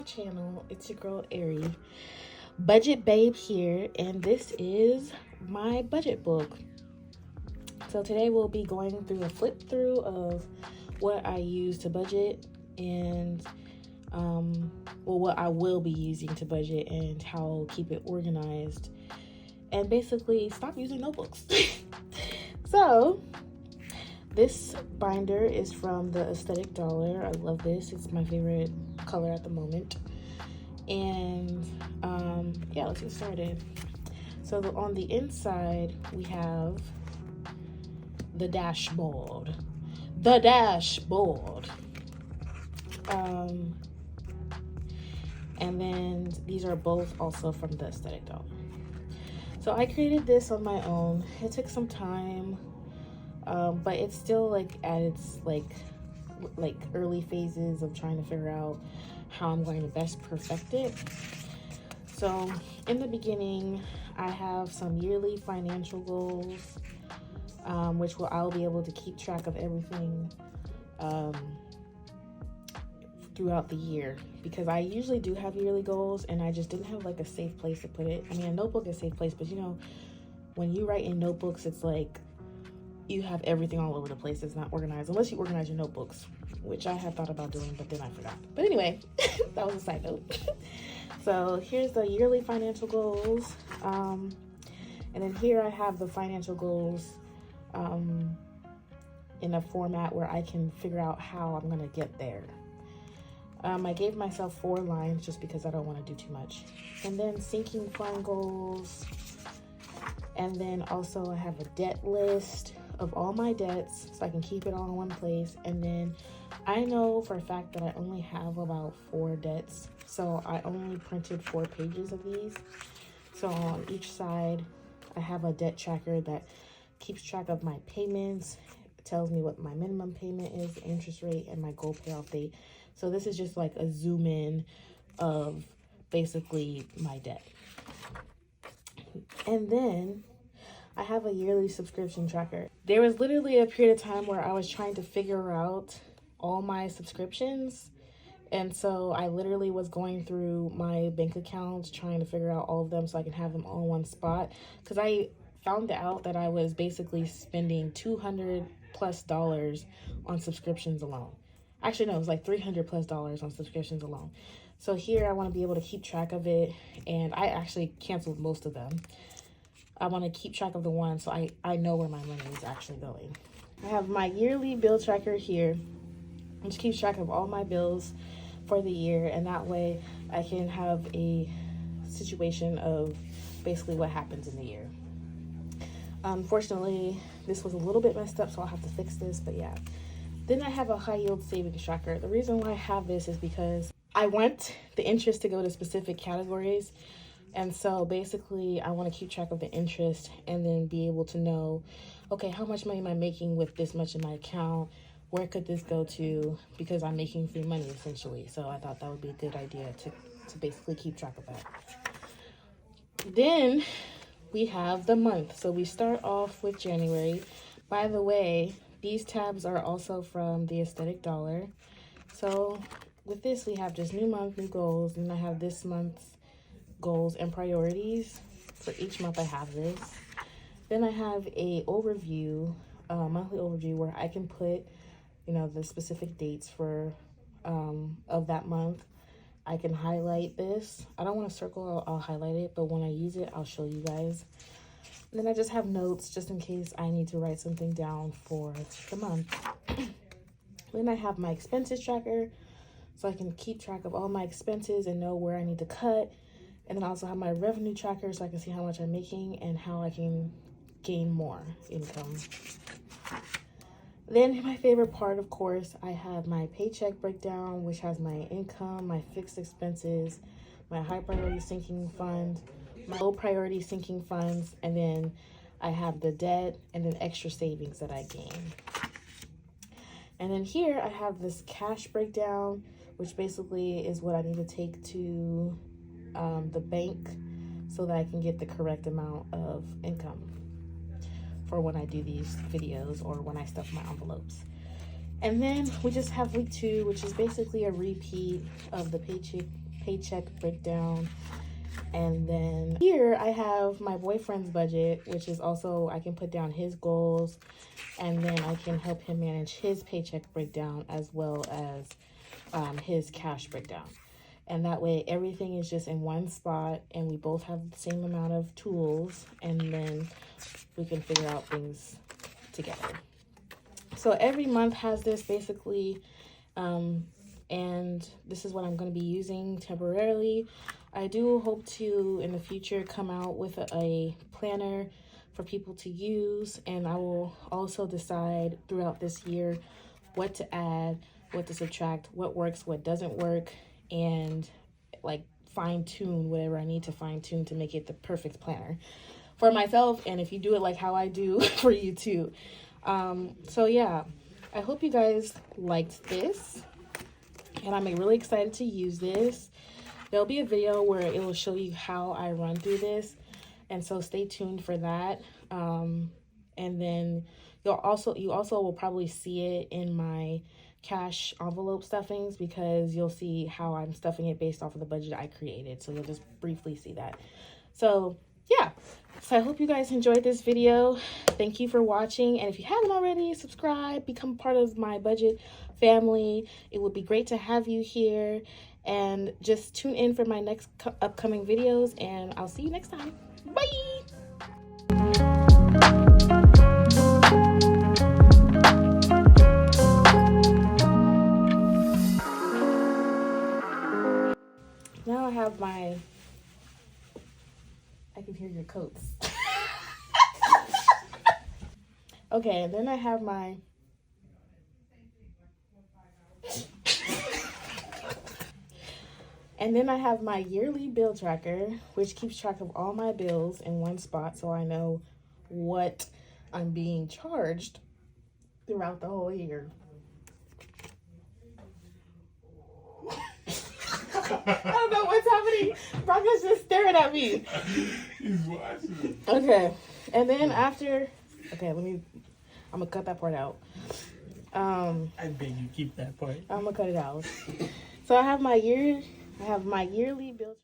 channel. It's your girl Airie, budget babe here, and this is my budget book. So today we'll be going through a flip through of what I use to budget and what I will be using to budget and how I'll keep it organized and basically stop using notebooks. So this binder is from the Aesthetic Dollar. I love this. It's my favorite color at the moment. And yeah, let's get started. So on the inside, we have the dashboard. The dashboard. And then these are both also from the Aesthetic Dollar. So I created this on my own. It took some time. But it's still like at its like early phases of trying to figure out how I'm going to best perfect it. So in the beginning, I have some yearly financial goals, which I'll be able to keep track of everything throughout the year, because I usually do have yearly goals and I just didn't have like a safe place to put it. I mean, a notebook is a safe place, but you know, when you write in notebooks, it's like you have everything all over the place. It's not organized unless you organize your notebooks, which I had thought about doing, but then I forgot. But anyway, that was a side note. So here's the yearly financial goals. And then here I have the financial goals in a format where I can figure out how I'm gonna get there. I gave myself 4 lines just because I don't want to do too much. And then sinking fund goals. And then also I have a debt list of all my debts so I can keep it all in one place. And then I know for a fact that I only have about 4 debts, so I only printed 4 pages of these. So on each side I have a debt tracker that keeps track of my payments. It tells me what my minimum payment is, the interest rate, and my goal payoff date. So this is just like a zoom in of basically my debt. And then I have a yearly subscription tracker. There was literally a period of time where I was trying to figure out all my subscriptions. And so I literally was going through my bank accounts, trying to figure out all of them so I can have them all in one spot. Because I found out that I was basically spending $200+ on subscriptions alone. Actually, no, it was like $300+ on subscriptions alone. So here I want to be able to keep track of it. And I actually canceled most of them. I want to keep track of the ones so I know where my money is actually going. I have my yearly bill tracker here, which keeps track of all my bills for the year, and that way I can have a situation of basically what happens in the year. Unfortunately, this was a little bit messed up, so I'll have to fix this, but yeah. Then I have a high yield savings tracker. The reason why I have this is because I want the interest to go to specific categories. And so basically I want to keep track of the interest and then be able to know, okay, how much money am I making with this much in my account? Where could this go to? Because I'm making free money essentially. So I thought that would be a good idea to basically keep track of that. Then we have the month. So we start off with January. By the way, these tabs are also from the Aesthetic Dollar. So with this, we have just new month, new goals. And I have this month's goals and priorities. For each month I have this. Then I have a overview, monthly overview, where I can put, you know, the specific dates for of that month. I can highlight this. I don't want to circle, I'll highlight it, but when I use it, I'll show you guys. And then I just have notes just in case I need to write something down for the month. Then I have my expenses tracker, so I can keep track of all my expenses and know where I need to cut. And then I also have my revenue tracker so I can see how much I'm making and how I can gain more income. Then my favorite part, of course, I have my paycheck breakdown, which has my income, my fixed expenses, my high priority sinking fund, my low priority sinking funds, and then I have the debt and then extra savings that I gain. And then here I have this cash breakdown, which basically is what I need to take to the bank so that I can get the correct amount of income for when I do these videos or when I stuff my envelopes. And then we just have week 2, which is basically a repeat of the paycheck breakdown. And then here I have my boyfriend's budget, which is also, I can put down his goals, and then I can help him manage his paycheck breakdown as well as his cash breakdown. And that way everything is just in one spot and we both have the same amount of tools, and then we can figure out things together. So every month has this basically, and this is what I'm going to be using temporarily. I do hope to in the future come out with a planner for people to use, and I will also decide throughout this year what to add, what to subtract, what works, what doesn't work, and like fine tune whatever I need to fine tune to make it the perfect planner for myself, and if you do it like how I do, for you too. So yeah, I hope you guys liked this, and I'm really excited to use this. There'll be a video where it will show you how I run through this, and so stay tuned for that. And then you also will probably see it in my cash envelope stuffings, because you'll see how I'm stuffing it based off of the budget I created. So you'll just briefly see that. So yeah, so I hope you guys enjoyed this video. Thank you for watching, and if you haven't already, subscribe, become part of my budget family. It would be great to have you here, and just tune in for my next upcoming videos, and I'll see you next time. Bye. Now I have my, I can hear your coats. Okay, and then I have my, and then I have my yearly bill tracker, which keeps track of all my bills in one spot, so I know what I'm being charged throughout the whole year. I don't know what's happening. Bronco's just staring at me. He's watching. Okay, and then after, okay, I'm gonna cut that part out. I beg you keep that part. I'm gonna cut it out. So I have my yearly bill tracker.